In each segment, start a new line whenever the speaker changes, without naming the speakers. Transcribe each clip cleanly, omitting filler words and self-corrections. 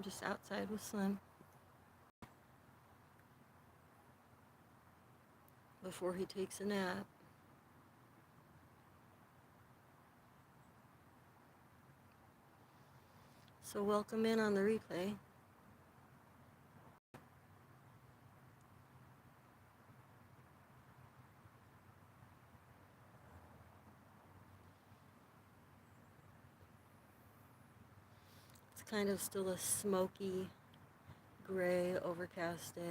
just outside with Slim before he takes a nap. So welcome in on the replay. It's kind of still a smoky, gray, overcast day.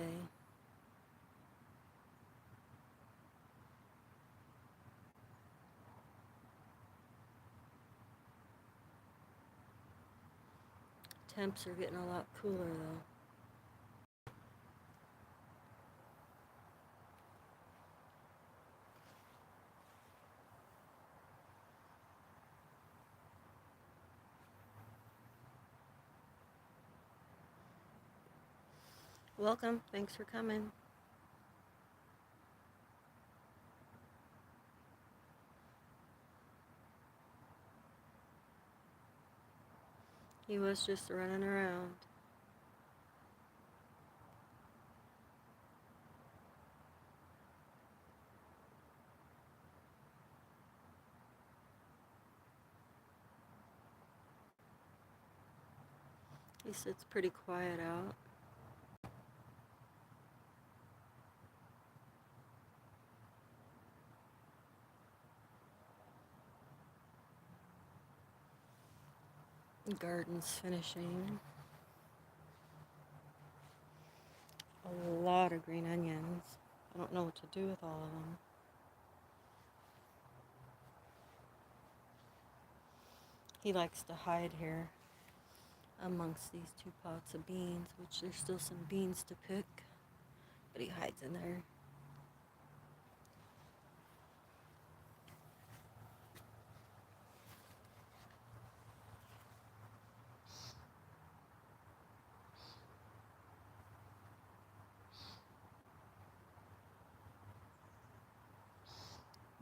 Temps are getting a lot cooler though. Welcome, thanks for coming. He was just running around. He said it's pretty quiet out. The garden's finishing. A lot of green onions. I don't know what to do with all of them. He likes to hide here amongst these 2 pots of beans, which there's still some beans to pick, but he hides in there.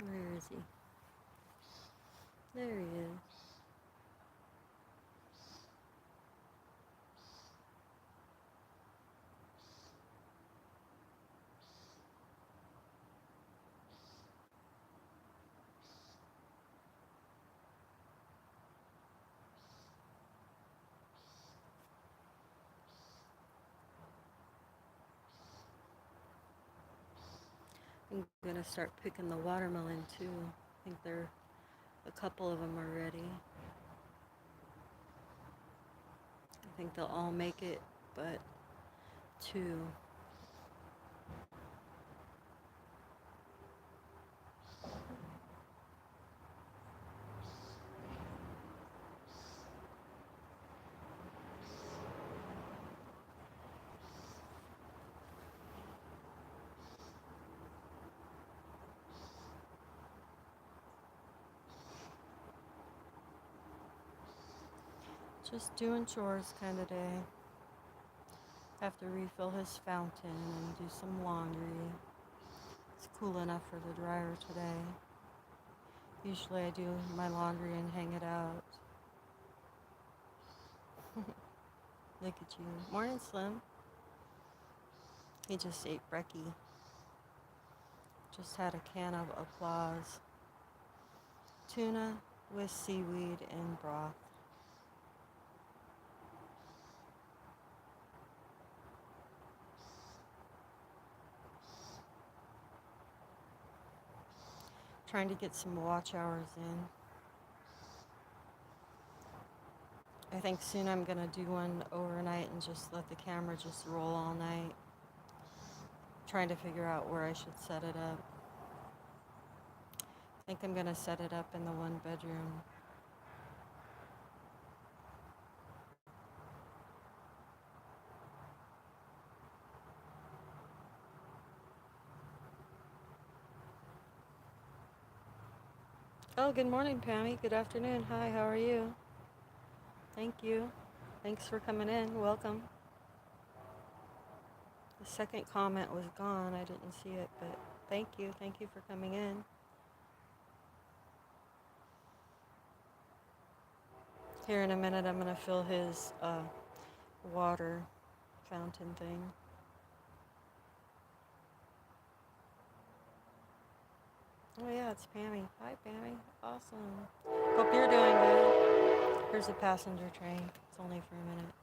Where is he? There he is. I'm gonna start picking the watermelon too. I think a couple of them are ready. I think they'll all make it, but 2. Just doing chores kind of day. Have to refill his fountain and do some laundry. It's cool enough for the dryer today. Usually I do my laundry and hang it out. Look at you. Morning, Slim. He just ate brekkie. Just had a can of Applause. Tuna with seaweed and broth. Trying to get some watch hours in. I think soon I'm gonna do one overnight and just let the camera just roll all night. Trying to figure out where I should set it up. I think I'm gonna set it up in the 1 bedroom. Oh, good morning, Pammy. Good afternoon. Hi, how are you? Thank you. Thanks for coming in. Welcome. The second comment was gone. I didn't see it, but thank you. Thank you for coming in. Here in a minute, I'm going to fill his water fountain thing. Oh yeah, it's Pammy. Hi Pammy. Awesome. Hope you're doing good. Here's a passenger train. It's only for a minute.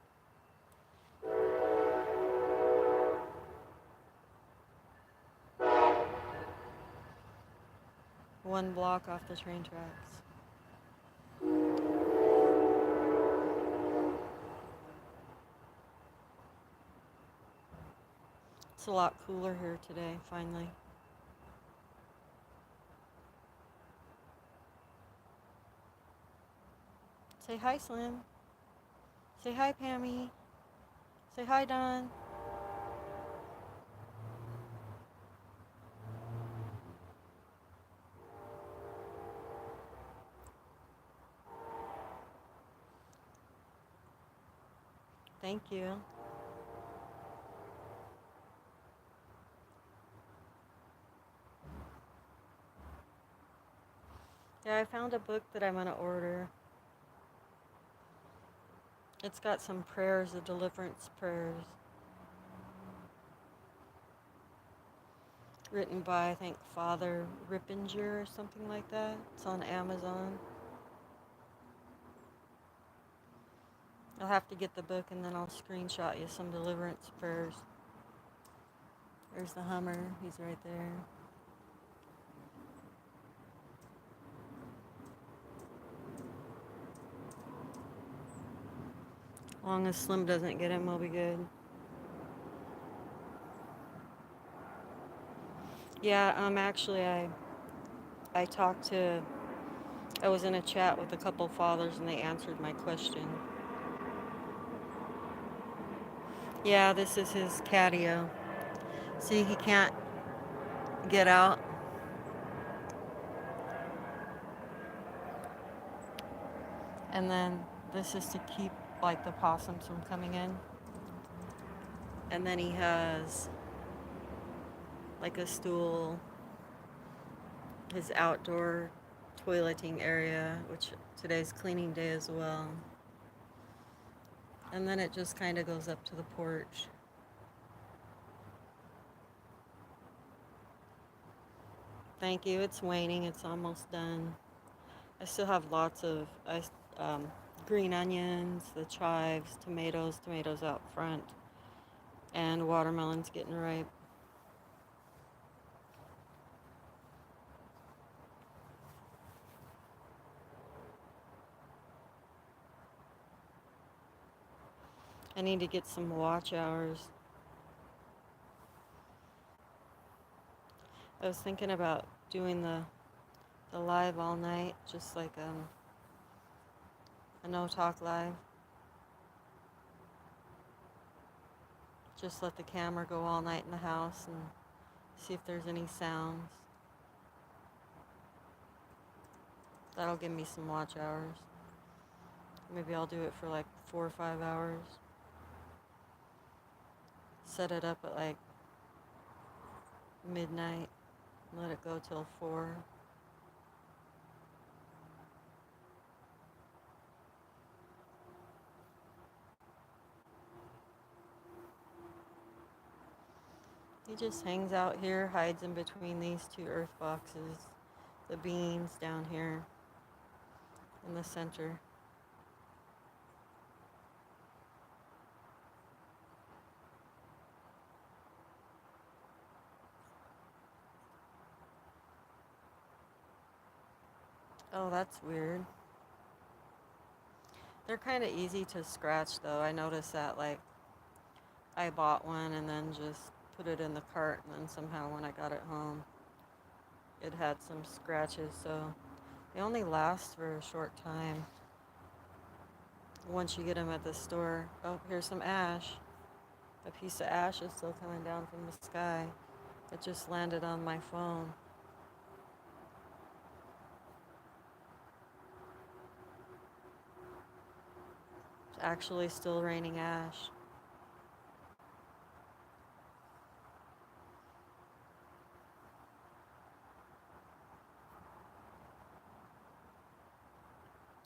One block off the train tracks. It's a lot cooler here today, finally. Say hi, Slim. Say hi, Pammy. Say hi, Don. Thank you. Yeah, I found a book that I'm going to order. It's got some prayers, the deliverance prayers, written by, I think, Father Rippinger or something like that. It's on Amazon. I'll have to get the book and then I'll screenshot you some deliverance prayers. There's the Hummer. He's right there. As long as Slim doesn't get him, we'll be good. Yeah, actually, I talked to, I was in a chat with a couple fathers and they answered my question. Yeah, this is his catio. See, he can't get out. And then this is to keep like the possums from coming in. And then he has like a stool, his outdoor toileting area, which today's cleaning day as well. And then it just kind of goes up to the porch. Thank you. It's waning. It's almost done. I still have lots of green onions, the chives, tomatoes out front, and watermelons getting ripe. I need to get some watch hours. I was thinking about doing the live all night, just like a no talk live. Just let the camera go all night in the house and see if there's any sounds. That'll give me some watch hours. Maybe I'll do it for like 4 or 5 hours. Set it up at like midnight. Let it go till 4. He just hangs out here, hides in between these two earth boxes. The beans down here in the center. Oh, that's weird. They're kind of easy to scratch though. I noticed that like I bought one and then just put it in the cart and then somehow when I got it home it had some scratches, so they only last for a short time once you get them at the store. Oh, here's some ash. A piece of ash is still coming down from the sky. It just landed on my phone. It's actually still raining ash.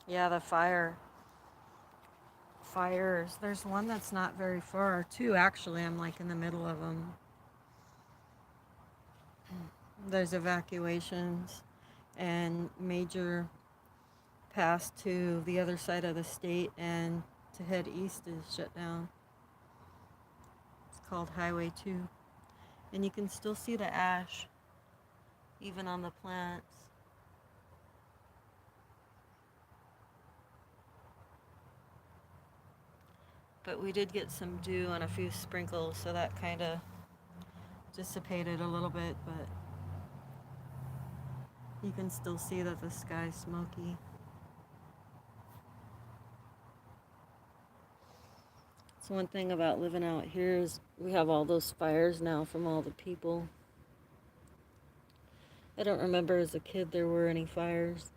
Yeah, the fire fires. There's one that's not very far. Two, actually. I'm like in the middle of them. There's evacuations and major pass to the other side of the state and to head east is shut down. It's called Highway 2. And you can still see the ash even on the plants. But we did get some dew and a few sprinkles, so that kind of dissipated a little bit, but you can still see that the sky's smoky. So one thing about living out here is we have all those fires now from all the people. I don't remember as a kid there were any fires.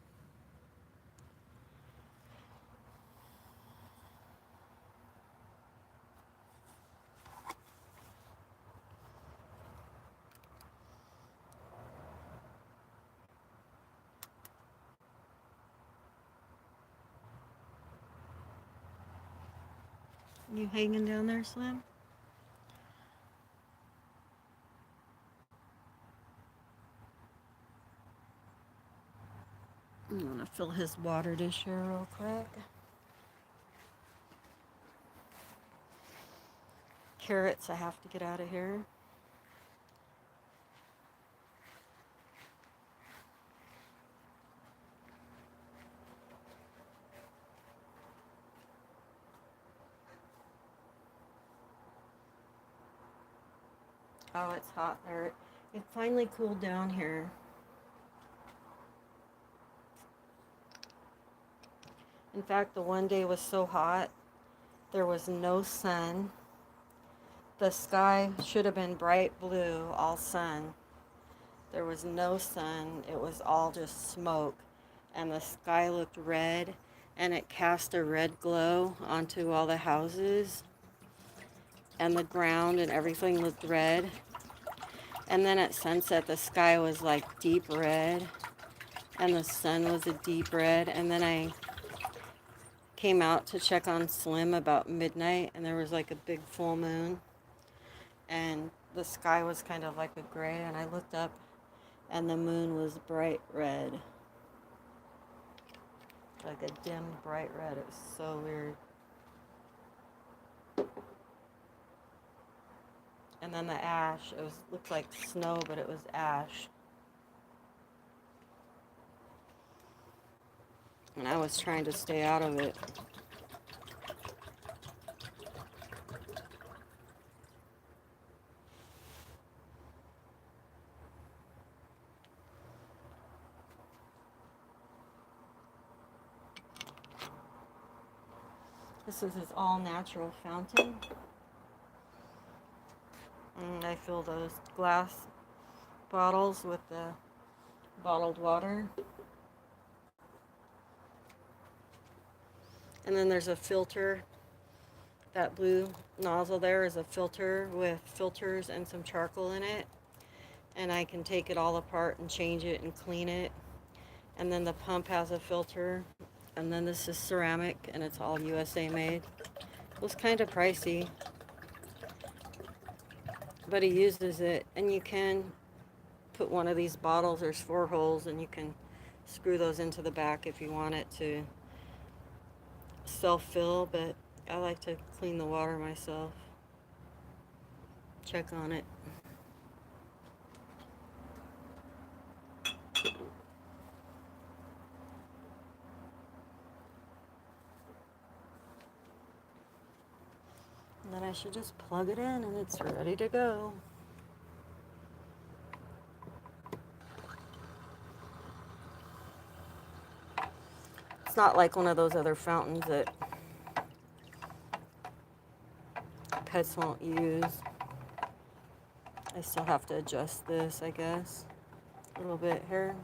You hanging down there, Slim? I'm gonna fill his water dish here real quick. Carrots, I have to get out of here. Oh, it's hot there. It finally cooled down here. In fact, the one day was so hot, there was no sun. The sky should have been bright blue, all sun. There was no sun. It was all just smoke. And the sky looked red, and it cast a red glow onto all the houses. And the ground and everything looked red. And then at sunset, the sky was like deep red, and the sun was a deep red. And then I came out to check on Slim about midnight, and there was like a big full moon, and the sky was kind of like a gray, and I looked up, and the moon was bright red, like a dim bright red. It was so weird. And then the ash, looked like snow, but it was ash. And I was trying to stay out of it. This is his all-natural fountain. And I fill those glass bottles with the bottled water. And then there's a filter. That blue nozzle there is a filter with filters and some charcoal in it. And I can take it all apart and change it and clean it. And then the pump has a filter. And then this is ceramic, and it's all USA made. It was kind of pricey, but he uses it. And you can put one of these bottles, there's 4 holes, and you can screw those into the back if you want it to self-fill, but I like to clean the water myself. Check on it. And then I should just plug it in and it's ready to go. It's not like one of those other fountains that pets won't use. I still have to adjust this, I guess, a little bit here.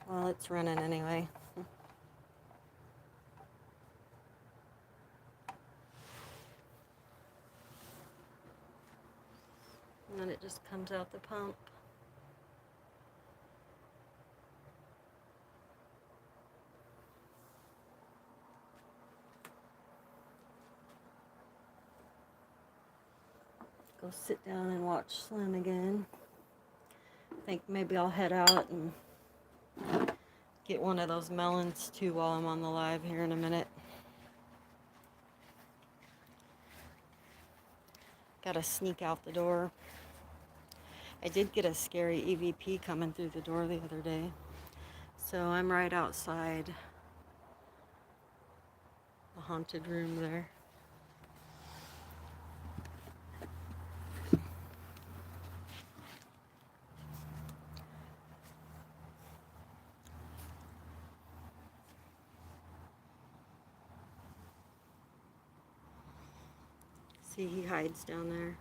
Well, it's running anyway. And then it just comes out the pump. go sit down and watch Slim again. I think maybe I'll head out and get one of those melons too while I'm on the live here in a minute. Gotta sneak out the door. I did get a scary EVP coming through the door the other day. So I'm right outside the haunted room there. See, he hides down there.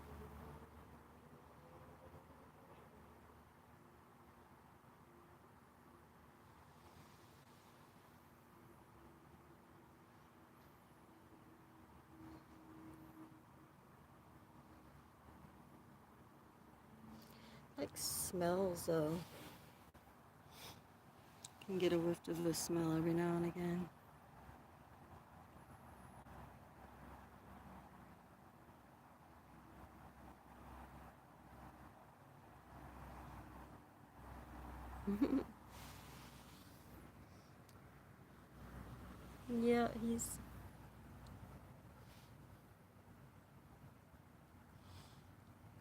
Like smells though. Can get a whiff of the smell every now and again. Yeah,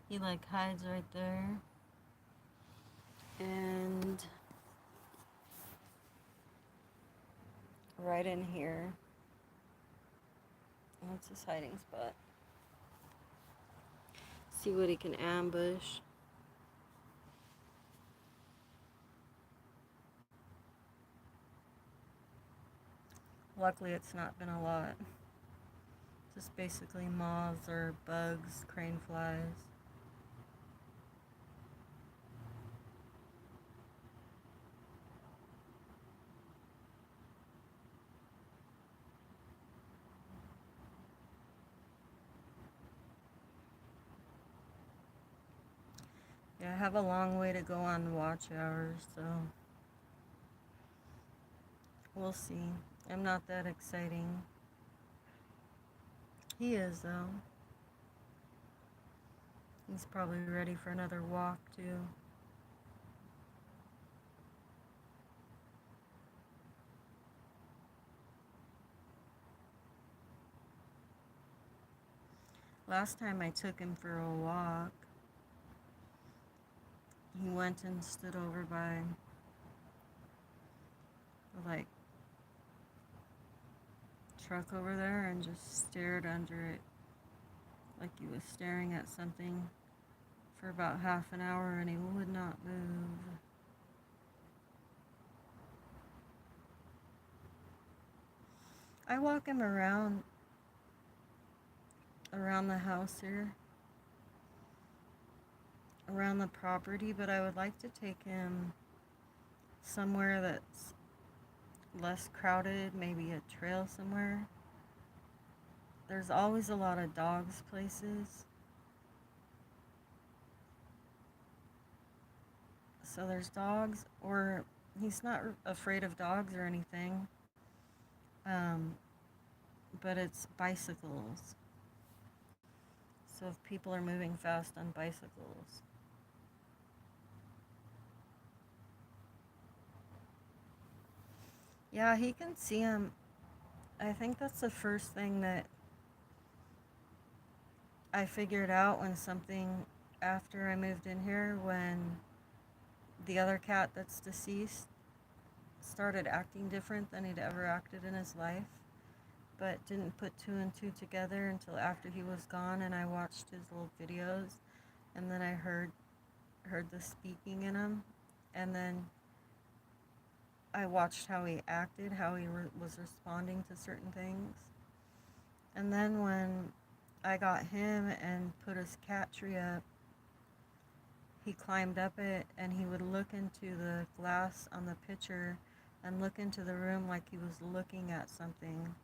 he like hides right there. And right in here. That's his hiding spot. See what he can ambush. Luckily, it's not been a lot. Just basically moths or bugs, crane flies. Yeah, I have a long way to go on watch hours, so we'll see. I'm not that exciting. He is, though. He's probably ready for another walk, too. Last time I took him for a walk, he went and stood over by, like, truck over there and just stared under it like he was staring at something for about half an hour, and he would not move. I walk him around the house here, around the property, but I would like to take him somewhere that's less crowded, maybe a trail somewhere. There's always a lot of dogs places. So there's dogs, or he's not afraid of dogs or anything. But it's bicycles. So if people are moving fast on bicycles. Yeah, he can see them. I think that's the first thing that I figured out when something, after I moved in here, when the other cat that's deceased started acting different than he'd ever acted in his life, but didn't put two and two together until after he was gone, and I watched his little videos, and then I heard the speaking in him, and then I watched how he acted, how he was responding to certain things. And then when I got him and put his cat tree up, he climbed up it and he would look into the glass on the picture and look into the room like he was looking at something.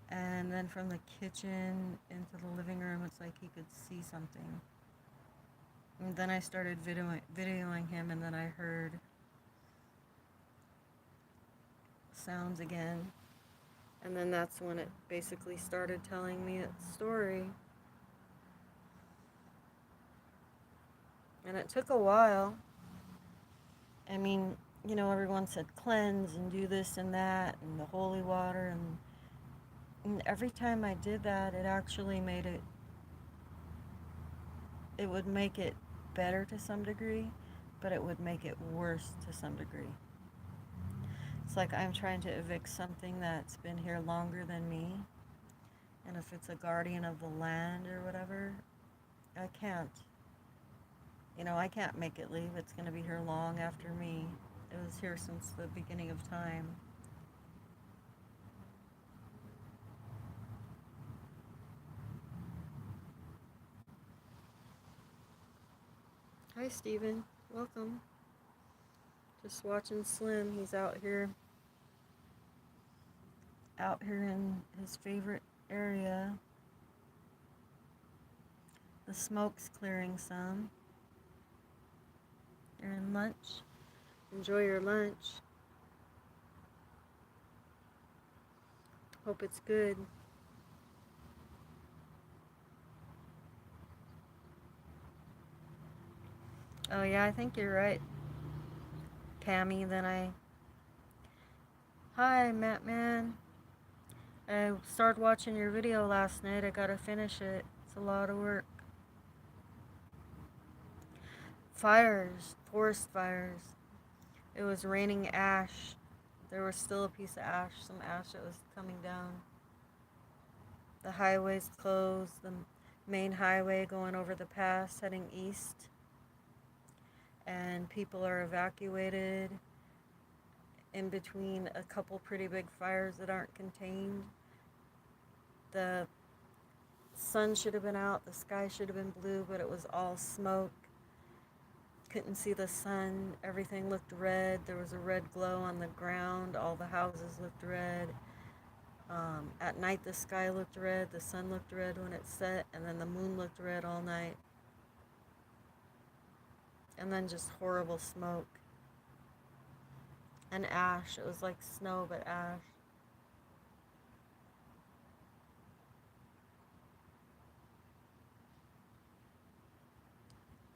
And then from the kitchen into the living room, it's like he could see something. And then I started videoing him, and then I heard sounds again. And then that's when it basically started telling me its story. And it took a while. I mean, everyone said cleanse and do this and that and the holy water. And every time I did that, it actually it would make it better to some degree, but it would make it worse to some degree. It's like I'm trying to evict something that's been here longer than me. And if it's a guardian of the land or whatever, I can't. I can't make it leave. It's going to be here long after me. It was here since the beginning of time. Hi, Steven. Welcome. Just watching Slim. He's out here in his favorite area. The smoke's clearing some. You're in lunch. Enjoy your lunch. Hope it's good. Oh yeah, I think you're right, Pammy. Hi, Matt Man. I started watching your video last night. I gotta finish it. It's a lot of work. Fires, forest fires. It was raining ash. There was still a piece of ash, some ash that was coming down. The highway's closed, the main highway going over the pass heading east. And people are evacuated in between a couple pretty big fires that aren't contained. The sun should have been out, the sky should have been blue, but it was all smoke. Couldn't see the sun. Everything looked red. There was a red glow on the ground. All the houses looked red. At night, the sky looked red. The sun looked red when it set, and then the moon looked red all night. And then just horrible smoke. And ash. It was like snow, but ash.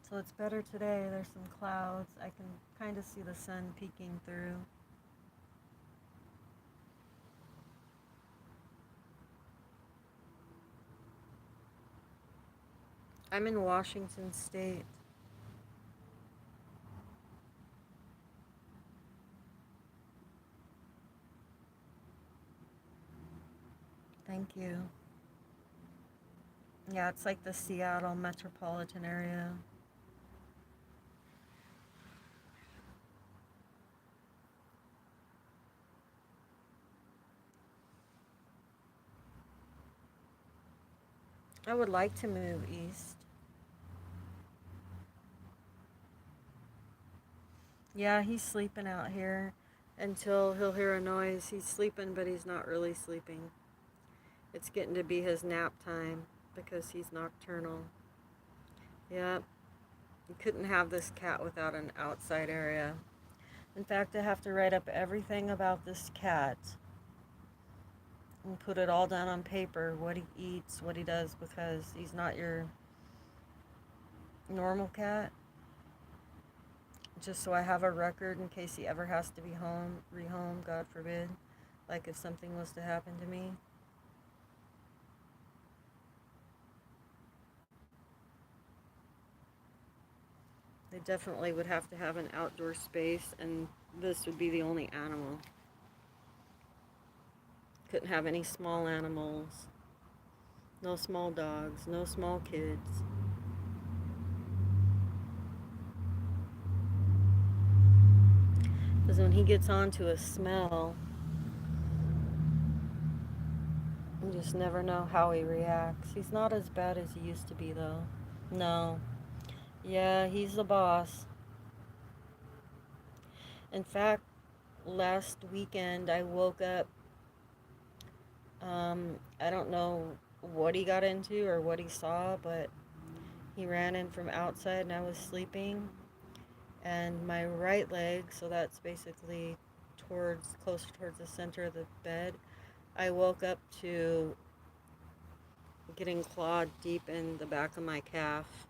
So it's better today. There's some clouds. I can kind of see the sun peeking through. I'm in Washington State. Thank you. Yeah, it's like the Seattle metropolitan area. I would like to move east. Yeah, he's sleeping out here until he'll hear a noise. He's sleeping, but he's not really sleeping. It's getting to be his nap time because he's nocturnal. Yep. You couldn't have this cat without an outside area. In fact, I have to write up everything about this cat and put it all down on paper, what he eats, what he does, because he's not your normal cat. Just so I have a record in case he ever has to be rehome, God forbid. Like if something was to happen to me. They definitely would have to have an outdoor space, and this would be the only animal. Couldn't have any small animals. No small dogs, no small kids. Because when he gets onto a smell, you just never know how he reacts. He's not as bad as he used to be, though. No. Yeah, he's the boss. In fact, last weekend I woke up. I don't know what he got into or what he saw, but he ran in from outside and I was sleeping. And my right leg, so that's basically closer towards the center of the bed, I woke up to getting clawed deep in the back of my calf.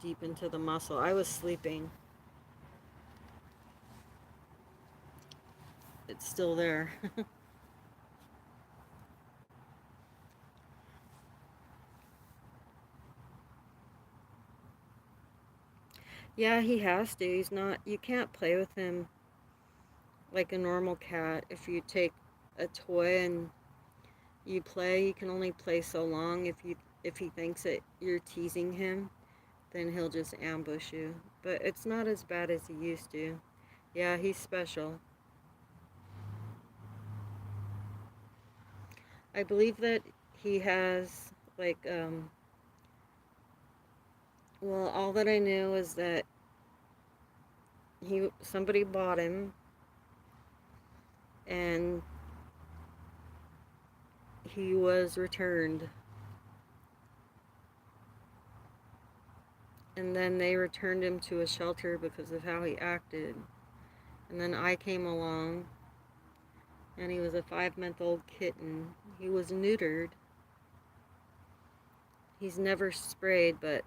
deep into the muscle. I was sleeping. It's still there. Yeah, he has to. He's not, you can't play with him like a normal cat. If you take a toy and you play, you can only play so long. If he thinks that you're teasing him, then he'll just ambush you. But it's not as bad as he used to. Yeah, he's special. I believe that he has like well, all that I knew is that somebody bought him and he was returned. And then they returned him to a shelter because of how he acted. And then I came along and he was a 5-month-old kitten. He was neutered. He's never sprayed, but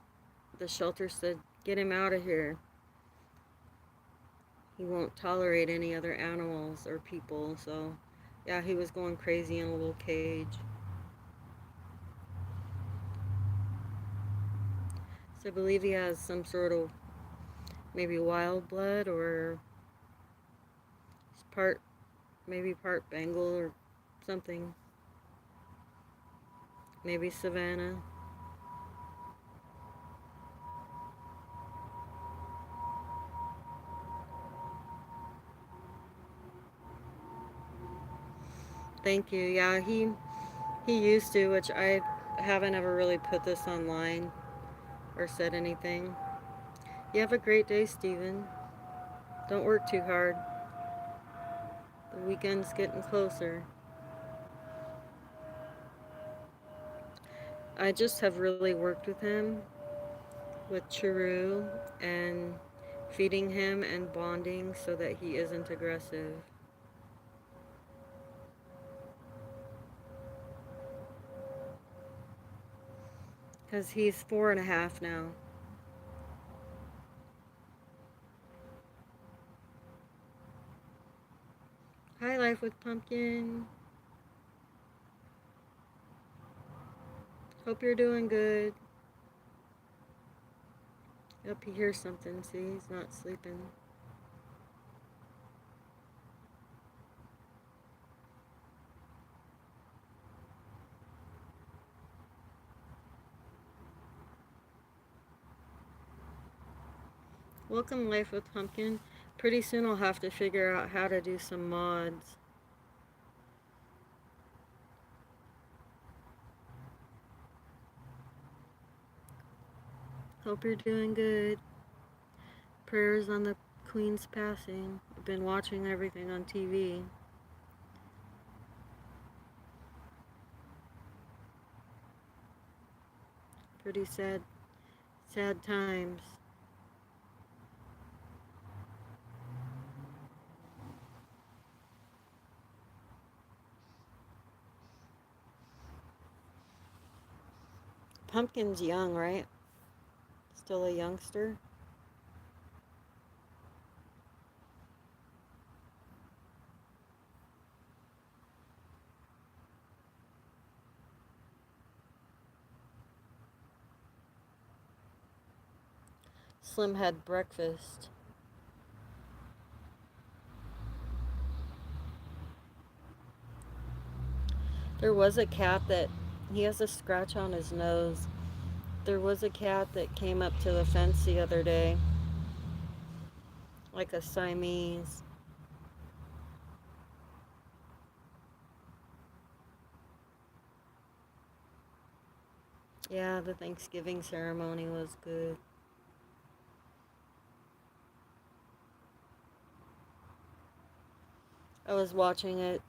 the shelter said, "Get him out of here. He won't tolerate any other animals or people." So, yeah, he was going crazy in a little cage. So I believe he has some sort of maybe wild blood or part, maybe part Bengal or something. Maybe Savannah. Thank you. Yeah, he used to, which I haven't ever really put this online or said anything. You have a great day, Steven. Don't work too hard. The weekend's getting closer. I just have really worked with him, with Chiru, and feeding him and bonding so that he isn't aggressive. Because he's 4.5 now. Hi, Life with Pumpkin. Hope you're doing good. Yep, he hears something. See, he's not sleeping. Welcome, Life with Pumpkin. Pretty soon I'll have to figure out how to do some mods. Hope you're doing good. Prayers on the Queen's passing. I've been watching everything on TV. Pretty sad times. Pumpkin's young, right? Still a youngster. Slim had breakfast. There was a cat that he has a scratch on his nose. There was a cat that came up to the fence the other day, like a Siamese. Yeah, the Thanksgiving ceremony was good. I was watching it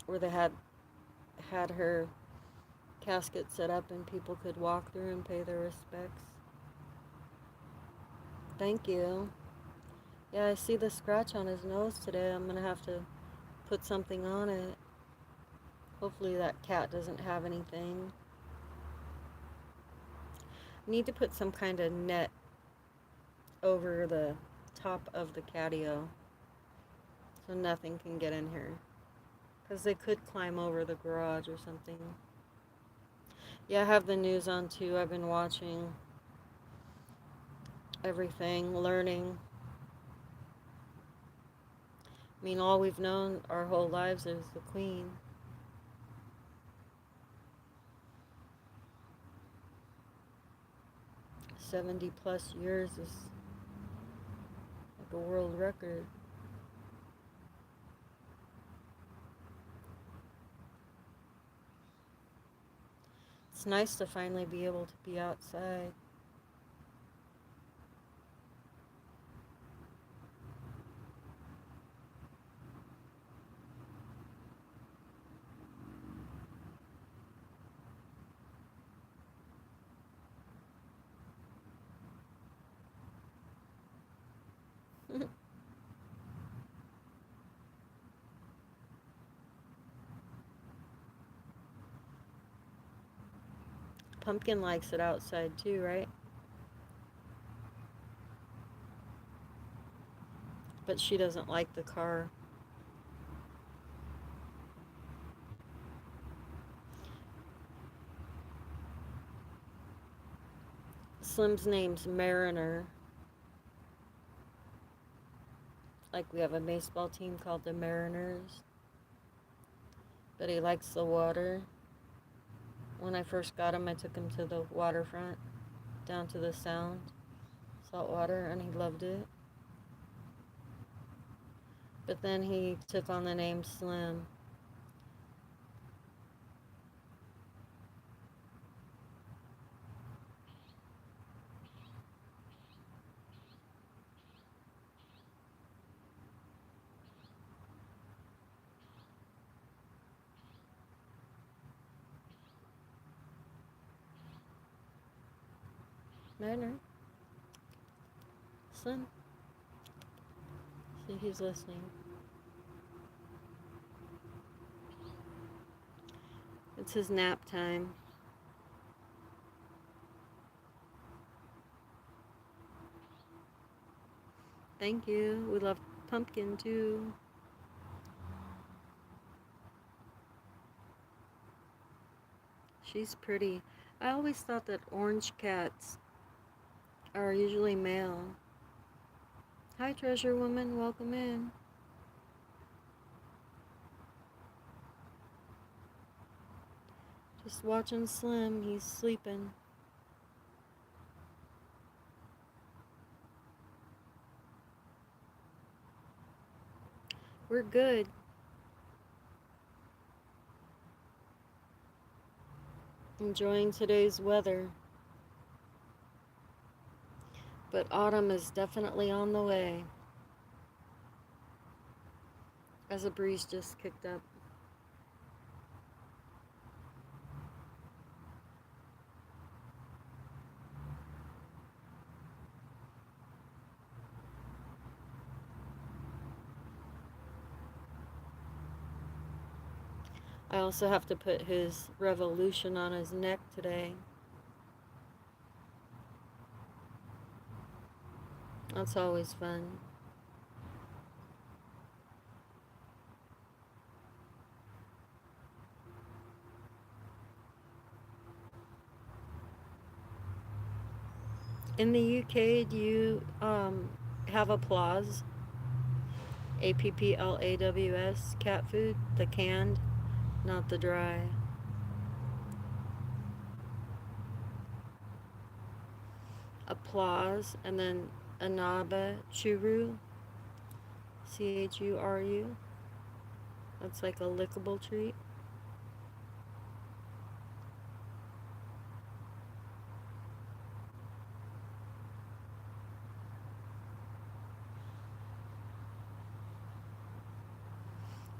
where they had her casket set up and people could walk through and pay their respects. Thank you. Yeah, I see the scratch on his nose today. I'm gonna have to put something on it. Hopefully that cat doesn't have anything. Need to put some kind of net over the top of the catio so nothing can get in here. Because they could climb over the garage or something. Yeah, I have the news on too. I've been watching everything, learning. I mean, all we've known our whole lives is the Queen. +70 years is like a world record. It's nice to finally be able to be outside. Pumpkin likes it outside too, right? But she doesn't like the car. Slim's name's Mariner. Like we have a baseball team called the Mariners. But he likes the water. When I first got him, I took him to the waterfront, down to the Sound, salt water, and he loved it. But then he took on the name Slim. Mariner? Slim? See, he's listening. It's his nap time. Thank you. We love Pumpkin too. She's pretty. I always thought that orange cats are usually male. Hi, treasure woman. Welcome in. Just watching Slim. He's sleeping. We're good. Enjoying today's weather. But autumn is definitely on the way. As a breeze just kicked up. I also have to put his revolution on his neck today. That's always fun. In the UK, do you have Applause? APPLAWS cat food? The canned, not the dry. Applause, and then Anaba Churu, CHURU. That's like a lickable treat.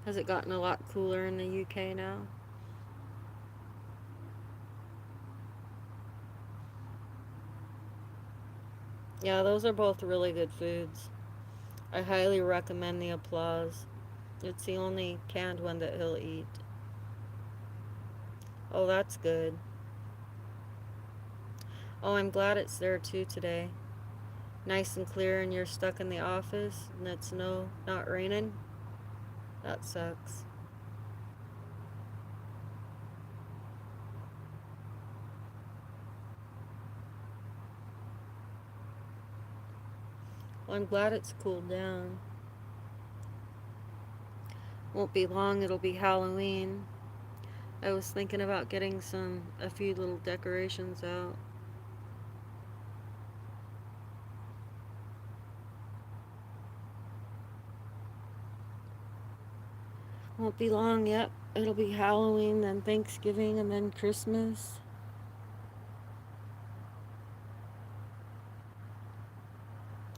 Has it gotten a lot cooler in the UK now? Yeah, those are both really good foods. I highly recommend the Applause. It's the only canned one that he'll eat. Oh, that's good. Oh, I'm glad it's there too today. Nice and clear, and you're stuck in the office and it's not raining. That sucks. Well, I'm glad it's cooled down. Won't be long, it'll be Halloween. I was thinking about getting a few little decorations out. Won't be long, yet. It'll be Halloween, then Thanksgiving, and then Christmas.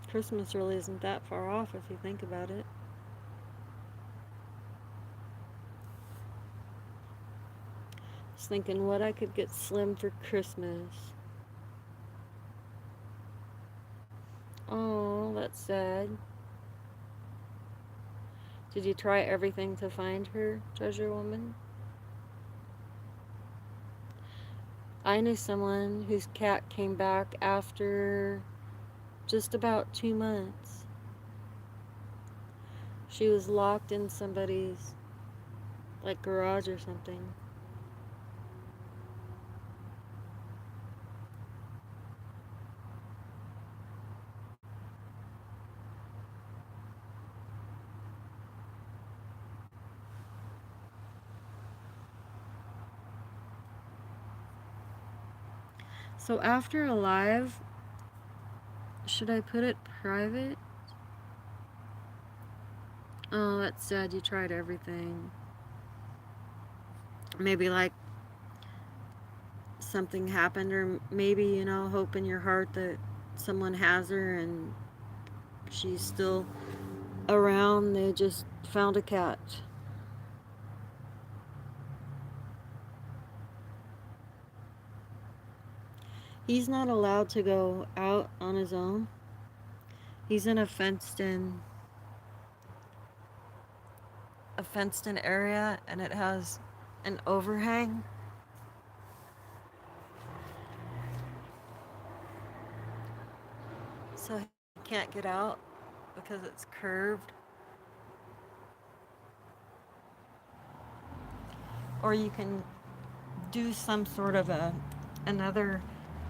Christmas really isn't that far off if you think about it. Just thinking what I could get Slim for Christmas. Oh, that's sad. Did you try everything to find her, Treasure Woman? I knew someone whose cat came back after just about 2 months. She was locked in somebody's, like, garage or something. So after a live, should I put it private? Oh, that's sad. You tried everything. Maybe like something happened, or maybe, hope in your heart that someone has her and she's still around. They just found a cat. He's not allowed to go out on his own. He's in a fenced in area, and it has an overhang. So he can't get out because it's curved. Or you can do some sort of another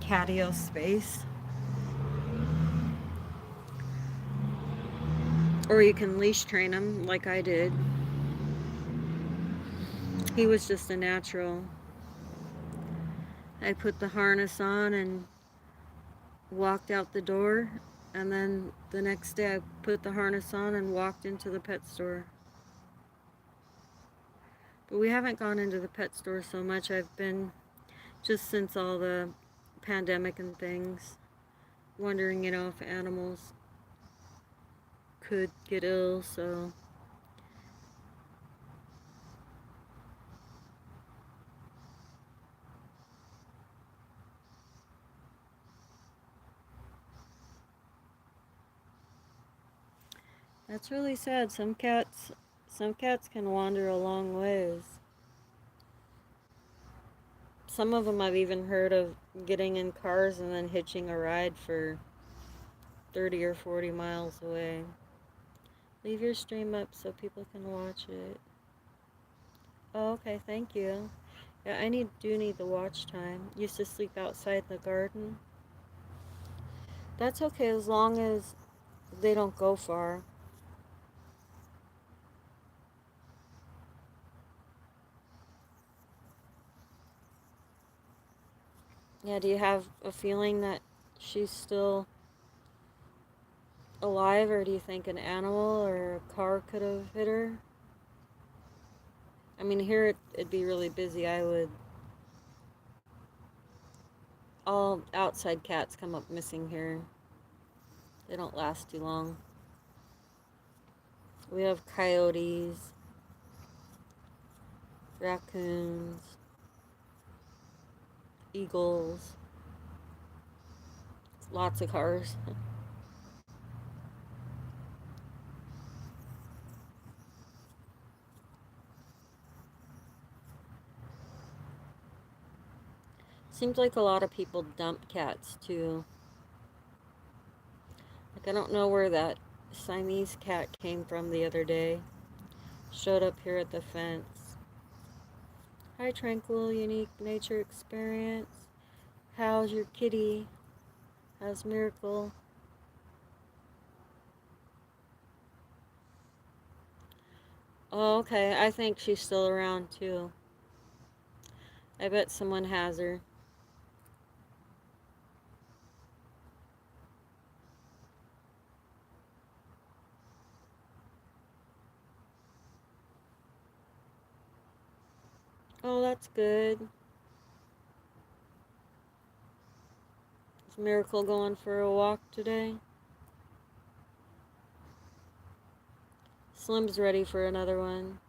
catio space. Or you can leash train him like I did. He was just a natural. I put the harness on and walked out the door, and then the next day I put the harness on and walked into the pet store. But we haven't gone into the pet store so much. I've been, just since all the pandemic and things, wondering, if animals could get ill, so that's really sad. Some cats can wander a long ways. Some of them I've even heard of getting in cars and then hitching a ride for 30 or 40 miles away. Leave your stream up so people can watch it. Oh, okay, thank you. Yeah, do need the watch time. Used to sleep outside the garden. That's okay as long as they don't go far. Yeah, do you have a feeling that she's still alive, or do you think an animal or a car could have hit her? I mean, here it'd be really busy. All outside cats come up missing here. They don't last too long. We have coyotes, raccoons, eagles, lots of cars. Seems like a lot of people dump cats too. Like, I don't know where that Siamese cat came from the other day. Showed up here at the fence. Hi, Tranquil Unique Nature Experience. How's your kitty? How's Miracle? Oh, okay. I think she's still around too. I bet someone has her. Oh, that's good. Is Miracle going for a walk today? Slim's ready for another one.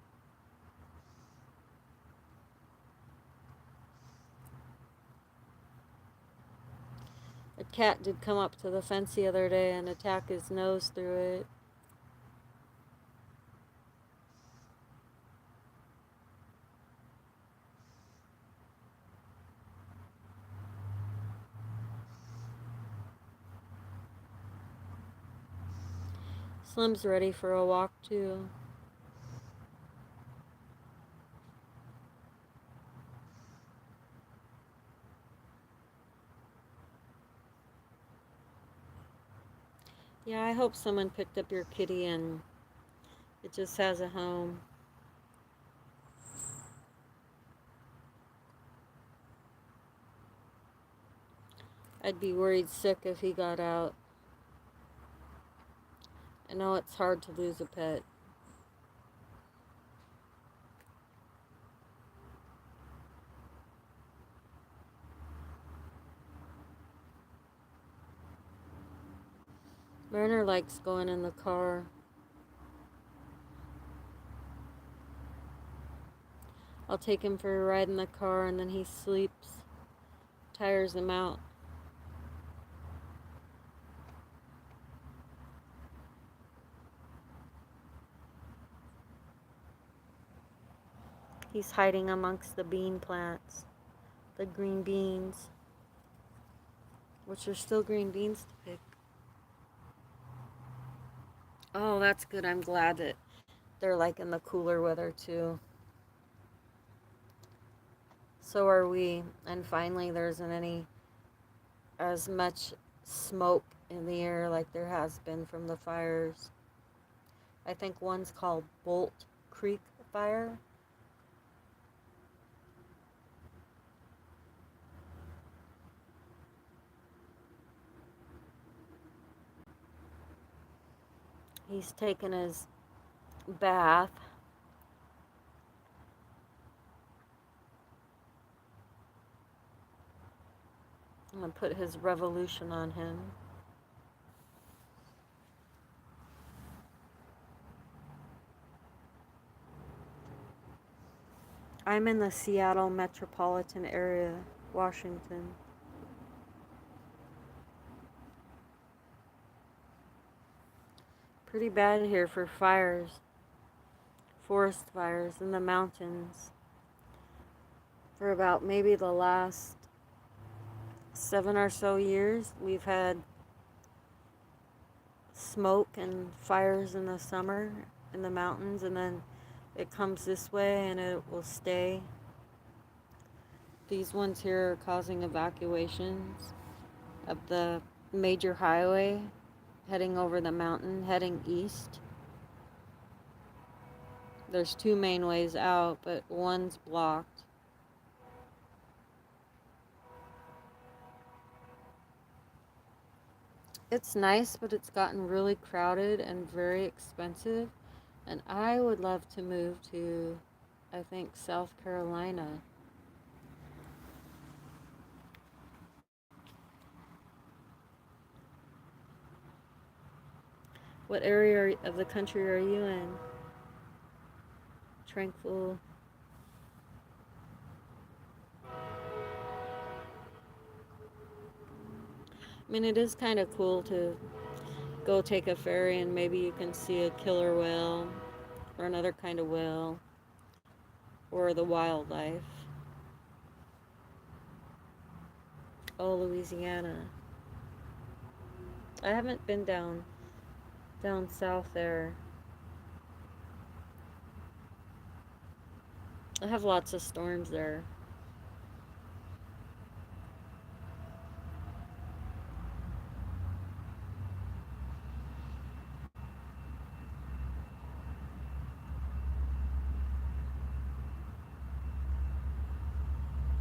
A cat did come up to the fence the other day and attack his nose through it. Slim's ready for a walk too. Yeah, I hope someone picked up your kitty and it just has a home. I'd be worried sick if he got out. I know it's hard to lose a pet. Werner likes going in the car. I'll take him for a ride in the car and then he sleeps. Tires him out. He's hiding amongst the bean plants. The green beans. Which are still green beans to pick. Oh, that's good. I'm glad that they're like in the cooler weather too. So are we. And finally, there isn't any as much smoke in the air like there has been from the fires. I think one's called Bolt Creek Fire. He's taken his bath. I'm going to put his revolution on him. I'm in the Seattle metropolitan area, Washington. Pretty bad here for fires, forest fires in the mountains. For about maybe the last 7 or so years, we've had smoke and fires in the summer in the mountains, and then it comes this way and it will stay. These ones here are causing evacuations of the major highway heading over the mountain, heading east. There's 2 main ways out, but one's blocked. It's nice, but it's gotten really crowded and very expensive. And I would love to move to, I think, South Carolina. What area of the country are you in? Tranquil. I mean, it is kind of cool to go take a ferry and maybe you can see a killer whale or another kind of whale or the wildlife. Oh, Louisiana. I haven't been down south there. I have lots of storms there.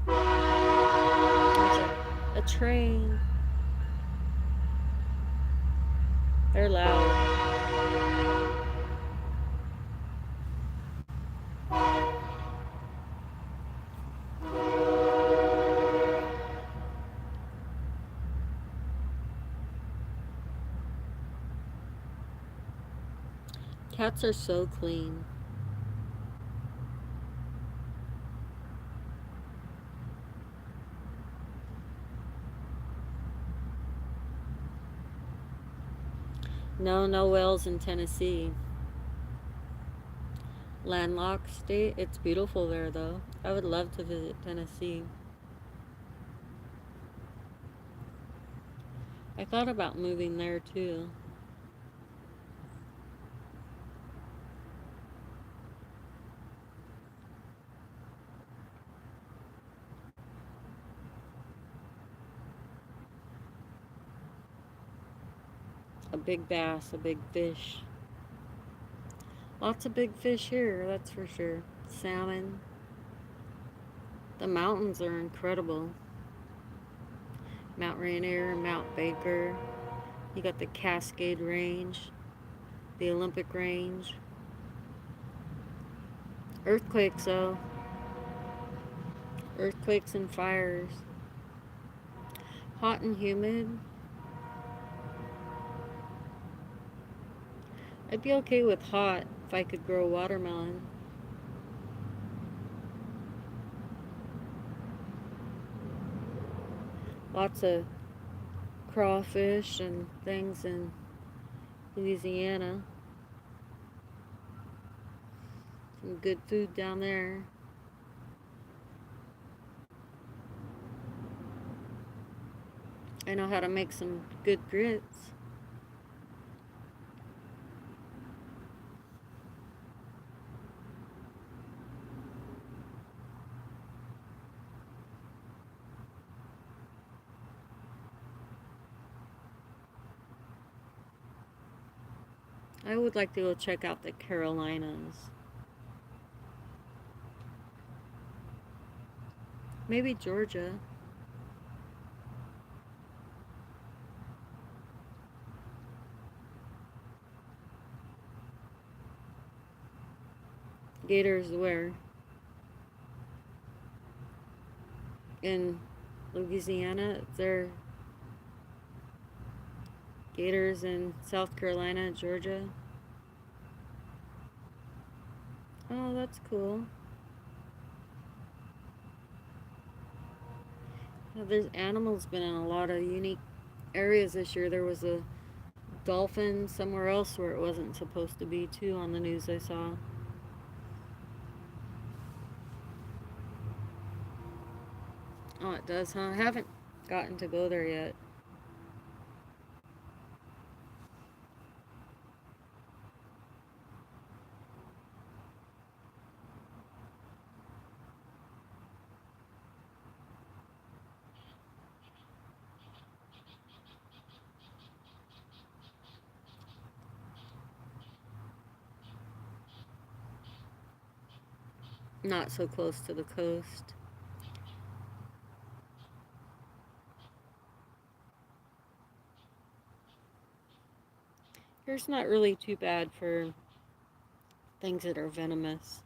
There's a train. They're loud. Cats are so clean. No, no whales in Tennessee. Landlocked state. It's beautiful there, though. I would love to visit Tennessee. I thought about moving there, too. A big bass, a big fish. Lots of big fish here, that's for sure. Salmon. The mountains are incredible. Mount Rainier, Mount Baker. You got the Cascade Range, the Olympic Range. Earthquakes, though. Earthquakes and fires. Hot and humid. I'd be okay with hot if I could grow watermelon. Lots of crawfish and things in Louisiana. Some good food down there. I know how to make some good grits. I would like to go check out the Carolinas. Maybe Georgia. Gators where? In Louisiana? There gators in South Carolina, Georgia. Oh, that's cool. Yeah, there's animals been in a lot of unique areas this year. There was a dolphin somewhere else where it wasn't supposed to be, too, on the news I saw. Oh, it does, huh? I haven't gotten to go there yet. Not so close to the coast. Here's not really too bad for things that are venomous.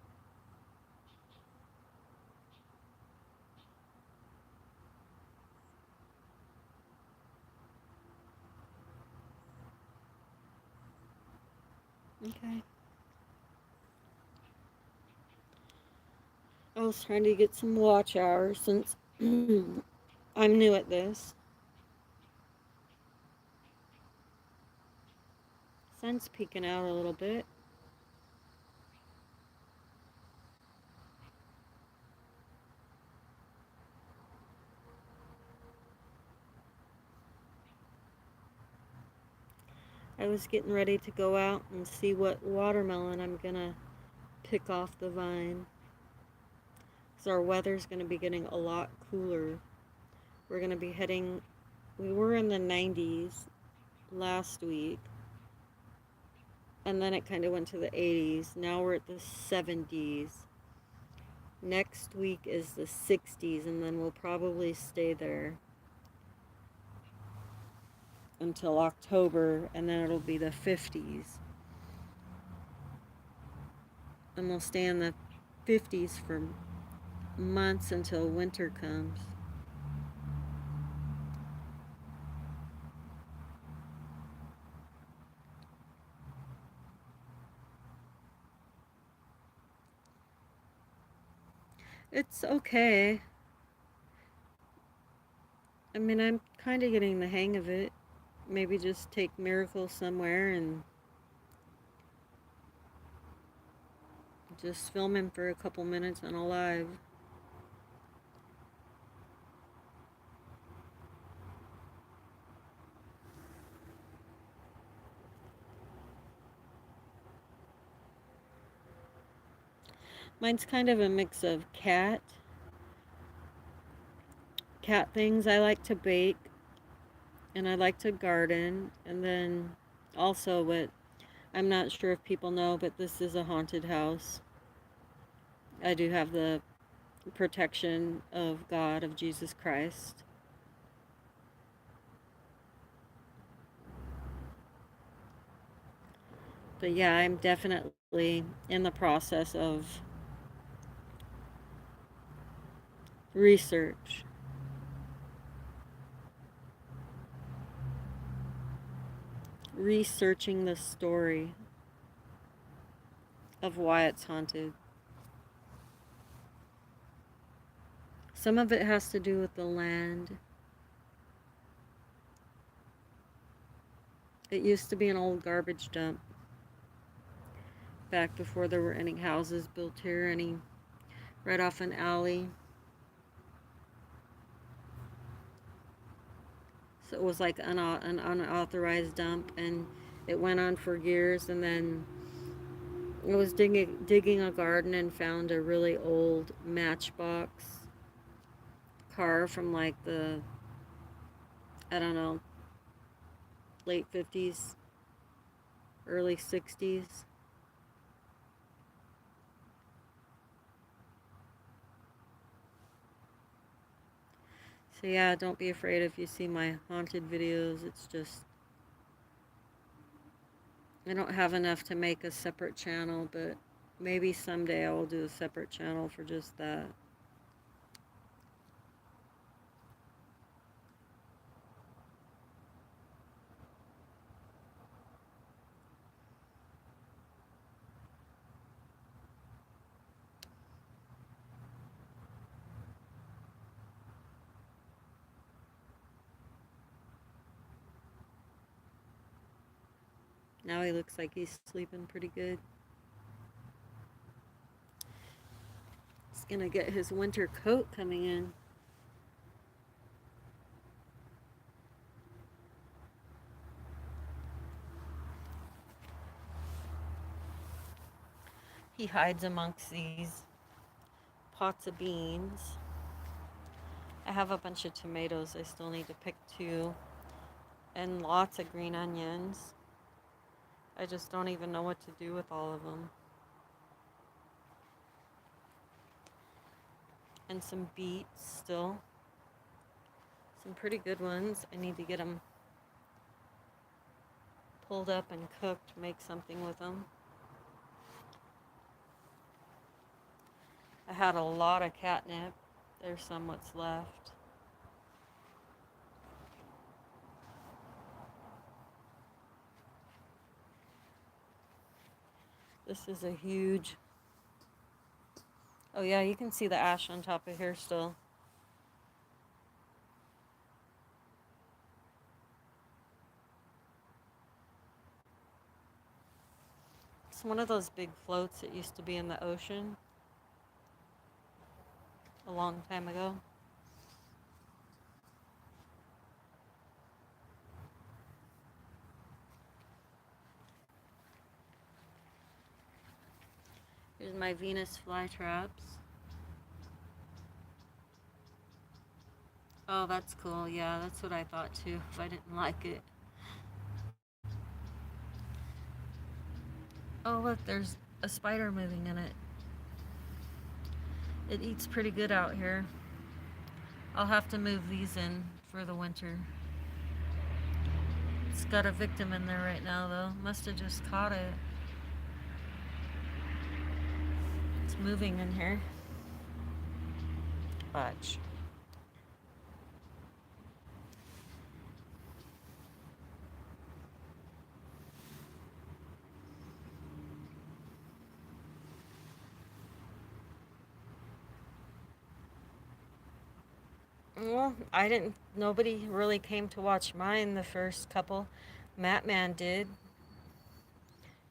Okay. I was trying to get some watch hours since I'm new at this. Sun's peeking out a little bit. I was getting ready to go out and see what watermelon I'm gonna pick off the vine. So our weather's gonna be getting a lot cooler. We're gonna be heading, we were in the 90s last week, and then it kind of went to the 80s. Now we're at the 70s. Next week is the 60s, and then we'll probably stay there until October, and then it'll be the 50s. And we'll stay in the 50s for months until winter comes. It's okay. I mean, I'm kind of getting the hang of it. Maybe just take Miracle somewhere and just film him for a couple minutes on a live. Mine's kind of a mix of cat things. I like to bake and I like to garden, and then also what I'm not sure if people know, but this is a haunted house. I do have the protection of God, of Jesus Christ. But yeah, I'm definitely in the process of research. Researching the story of why it's haunted. Some of it has to do with the land. It used to be an old garbage dump back before there were any houses built here, right off an alley. So it was like an unauthorized dump, and it went on for years. And then I was digging a garden and found a really old Matchbox car from like the, I don't know, late 50s, early 60s. So yeah, don't be afraid if you see my haunted videos. It's just, I don't have enough to make a separate channel, but maybe someday I will do a separate channel for just that. Now he looks like he's sleeping pretty good. He's gonna get his winter coat coming in. He hides amongst these pots of beans. I have a bunch of tomatoes I still need to pick too, and lots of green onions. I just don't even know what to do with all of them. And some beets still. Some pretty good ones. I need to get them pulled up and cooked, make something with them. I had a lot of catnip. There's some what's left. This is a huge... Oh yeah, you can see the ash on top of here still. It's one of those big floats that used to be in the ocean a long time ago. Here's my Venus flytraps. Oh, that's cool. Yeah, that's what I thought too, if I didn't like it. Oh, look, there's a spider moving in it. It eats pretty good out here. I'll have to move these in for the winter. It's got a victim in there right now, though. Must have just caught it. It's moving in here. Watch. Well, nobody really came to watch mine the first couple. Mattman did.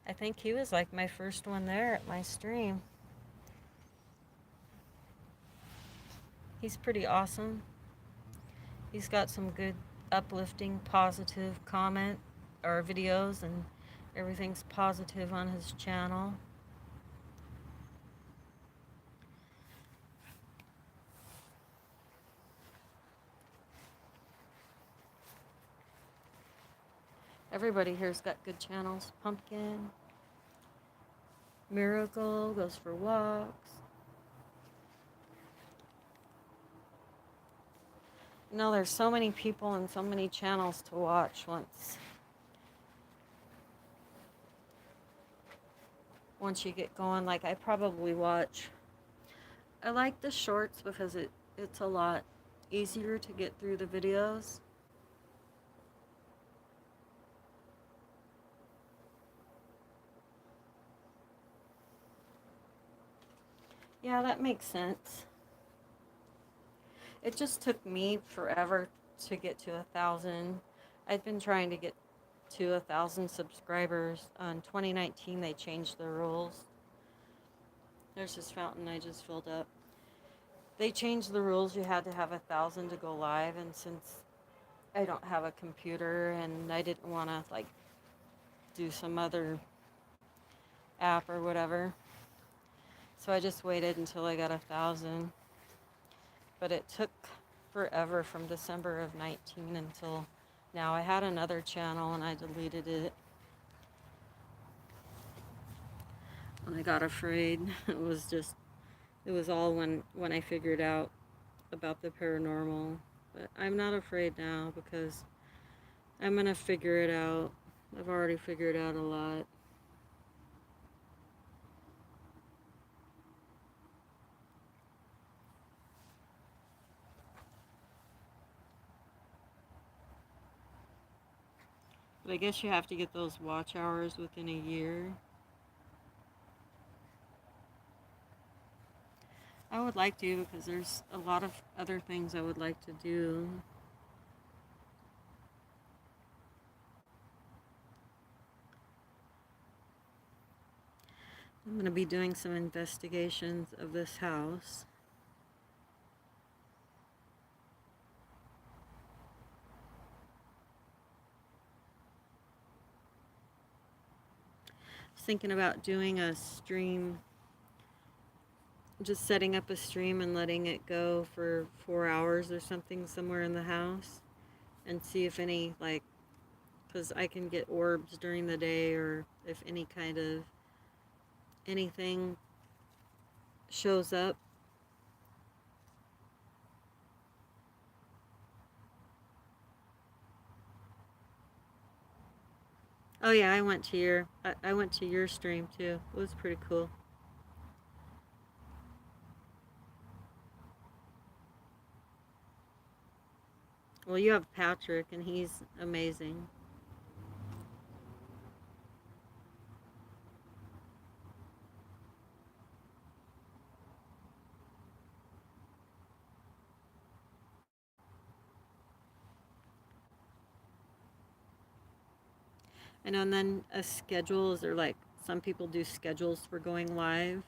I think he was like my first one there at my stream. He's pretty awesome. He's got some good uplifting, positive comment or videos, and everything's positive on his channel. Everybody here's got good channels. Pumpkin, Miracle goes for walks. You know, there's so many people and so many channels to watch once you get going. Like, I probably watch. I like the shorts because it's a lot easier to get through the videos. Yeah, that makes sense. It just took me forever to get to 1,000. I've been trying to get to 1,000 subscribers. In 2019, they changed the rules. There's this fountain I just filled up. They changed the rules. You had to have 1,000 to go live, and since I don't have a computer and I didn't want to like do some other app or whatever, so I just waited until I got 1,000. But it took forever from December of 19 until now. I had another channel and I deleted it when I got afraid. It was all when I figured out about the paranormal. But I'm not afraid now because I'm gonna figure it out. I've already figured out a lot. But I guess you have to get those watch hours within a year. I would like to, because there's a lot of other things I would like to do. I'm going to be doing some investigations of this house. I was thinking about doing a stream, just setting up a stream and letting it go for 4 hours or something somewhere in the house, and see if any, like, because I can get orbs during the day, or if any kind of anything shows up. Oh yeah, I went to your stream too. It was pretty cool. Well, you have Patrick, and he's amazing. And then a schedules, or like some people do schedules for going live.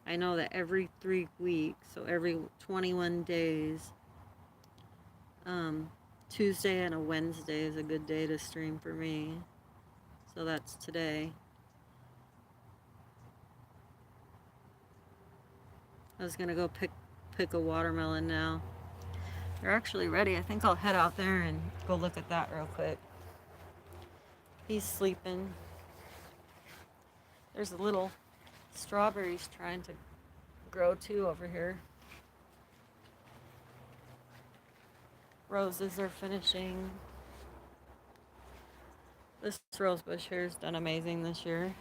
I know that every 3 weeks, so every 21 days, Tuesday and a Wednesday is a good day to stream for me. So that's today. I was gonna go pick a watermelon now. They're actually ready. I think I'll head out there and go look at that real quick. He's sleeping. There's a little strawberries trying to grow too over here. Roses are finishing. This rose bush here has done amazing this year.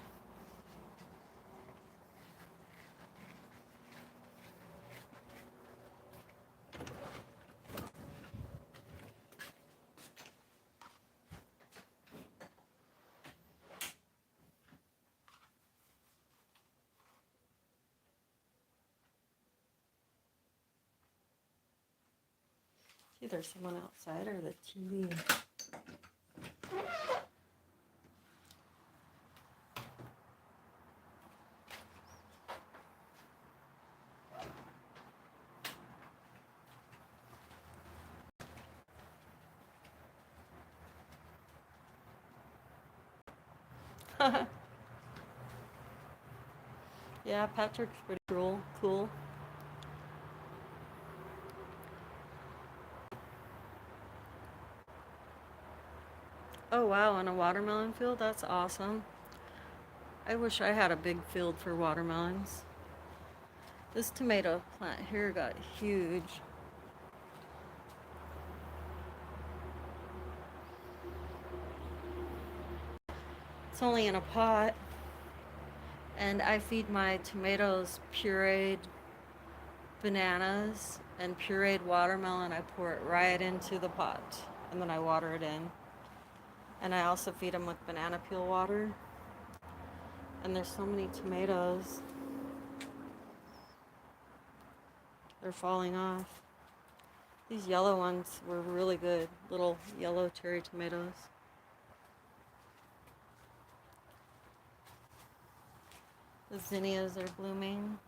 Either someone outside or the TV. Yeah, Patrick's pretty cool. Oh wow, on a watermelon field? That's awesome. I wish I had a big field for watermelons. This tomato plant here got huge. It's only in a pot. And I feed my tomatoes pureed bananas and pureed watermelon. I pour it right into the pot and then I water it in. And I also feed them with banana peel water. And there's so many tomatoes. They're falling off. These yellow ones were really good. Little yellow cherry tomatoes. The zinnias are blooming.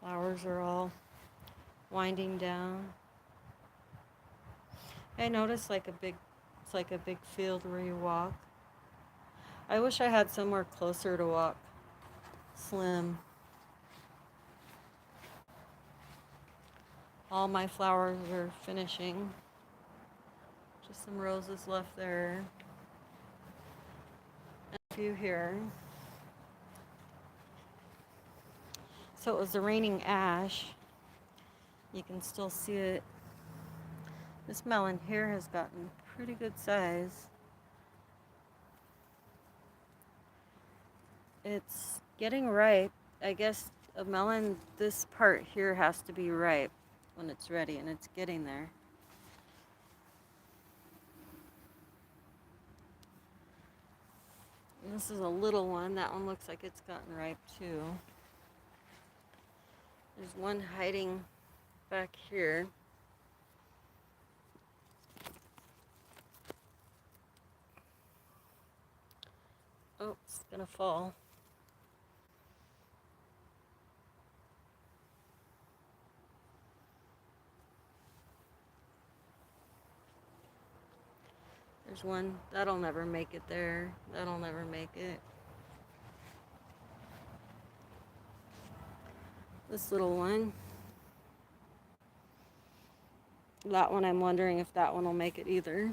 Flowers are all winding down. I noticed it's like a big field where you walk. I wish I had somewhere closer to walk. Slim. All my flowers are finishing. Just some roses left there. And a few here. So it was the raining ash. You can still see it. This melon here has gotten pretty good size. It's getting ripe. I guess a melon, this part here has to be ripe when it's ready, and it's getting there. And this is a little one. That one looks like it's gotten ripe too. There's one hiding back here. Oh, it's gonna fall. There's one. That'll never make it there. That'll never make it. This little one. That one, I'm wondering if that one will make it either.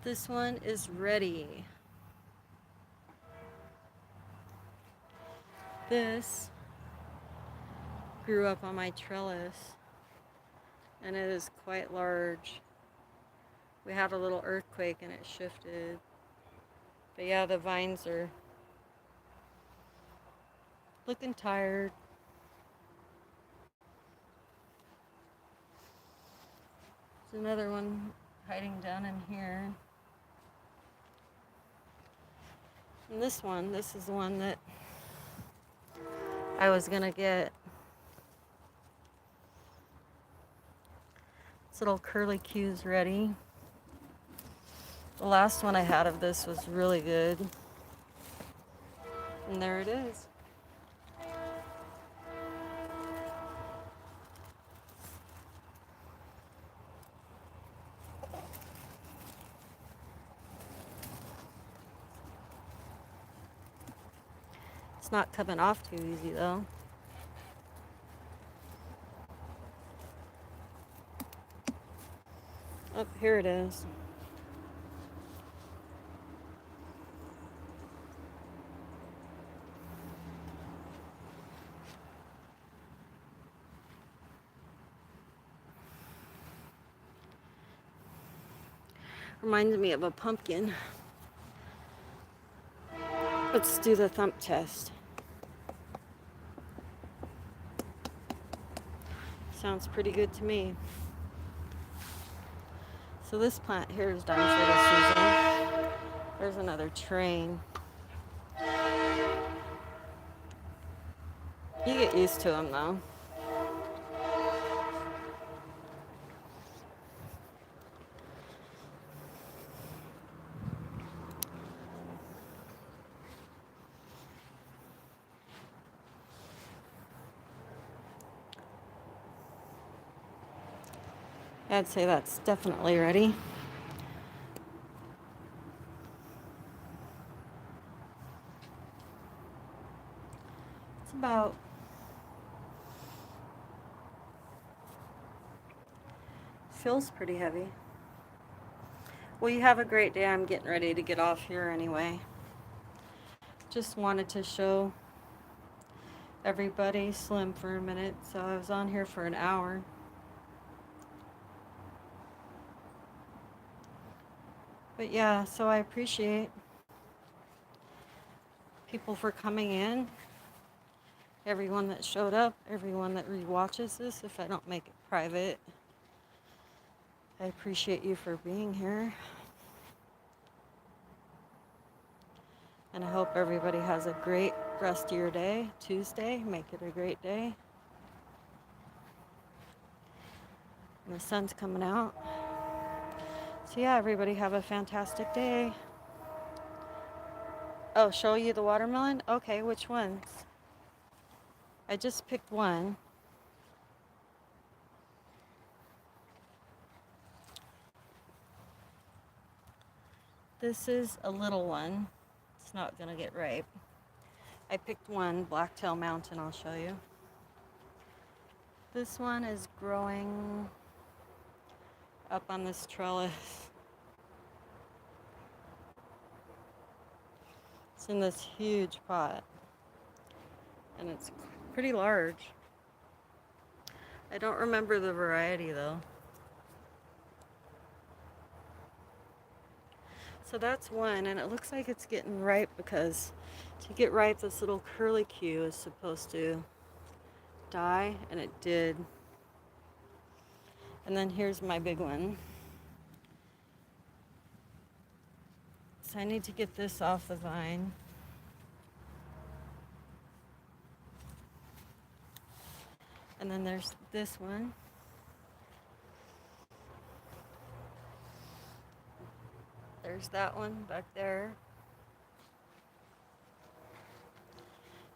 This one is ready. This grew up on my trellis, and it is quite large. We had a little earthquake and it shifted. But yeah, the vines are looking tired. There's another one hiding down in here. And this is the one that I was gonna get. This little curly Q's ready. The last one I had of this was really good. And there it is. It's not coming off too easy though. Oh, here it is. Reminds me of a pumpkin. Let's do the thump test. Sounds pretty good to me. So this plant here is done for the season. There's another train. You get used to them though. I'd say that's definitely ready. It's about feels pretty heavy. Well, you have a great day. I'm getting ready to get off here anyway. Just wanted to show everybody Slim for a minute. So I was on here for an hour. But yeah, so I appreciate people for coming in, everyone that showed up, everyone that rewatches this if I don't make it private. I appreciate you for being here. And I hope everybody has a great rest of your day, Tuesday. Make it a great day. And the sun's coming out. So yeah, everybody have a fantastic day. Oh, show you the watermelon? Okay, which ones? I just picked one. This is a little one. It's not gonna get ripe. I picked one, Blacktail Mountain, I'll show you. This one is growing up on this trellis. It's in this huge pot, and it's pretty large. I don't remember the variety though. So that's one, and it looks like it's getting ripe because to get ripe, this little curlicue is supposed to die, and it did. And then here's my big one. So I need to get this off the vine. And then there's this one. There's that one back there.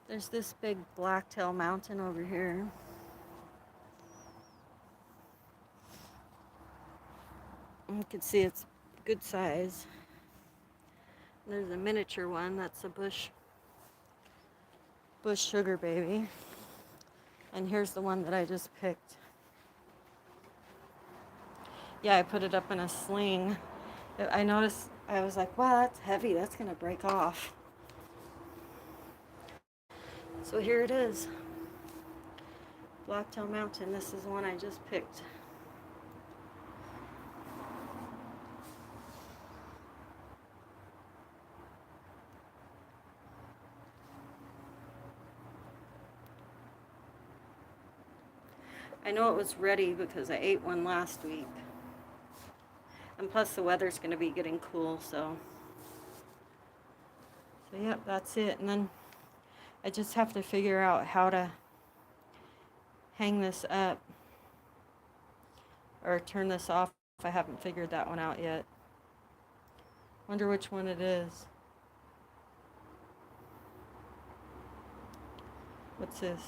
There's this big Blacktail Mountain over here. You can see it's good size. And there's a miniature one, that's a bush sugar baby. And here's the one that I just picked. Yeah, I put it up in a sling. I noticed, I was like, wow, that's heavy, that's gonna break off. So here it is. Blacktail Mountain, this is the one I just picked. I know it was ready because I ate one last week. And plus the weather's going to be getting cool, so yep, that's it. And then I just have to figure out how to hang this up or turn this off. I haven't figured that one out yet. Wonder which one it is. What's this?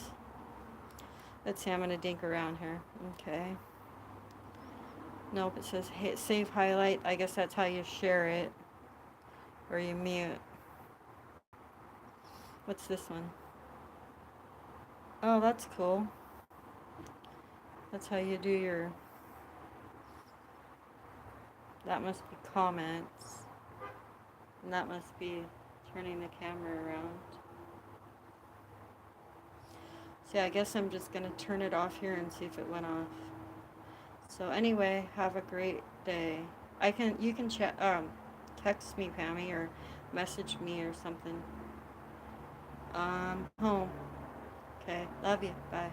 Let's see, I'm gonna dink around here. Okay. Nope, it says save highlight. I guess that's how you share it. Or you mute. What's this one? Oh, that's cool. That's how you do your... That must be comments. And that must be turning the camera around. So yeah, I guess I'm just going to turn it off here and see if it went off. So anyway, have a great day. You can text me, Pammy, or message me or something. Home. Okay, love you. Bye.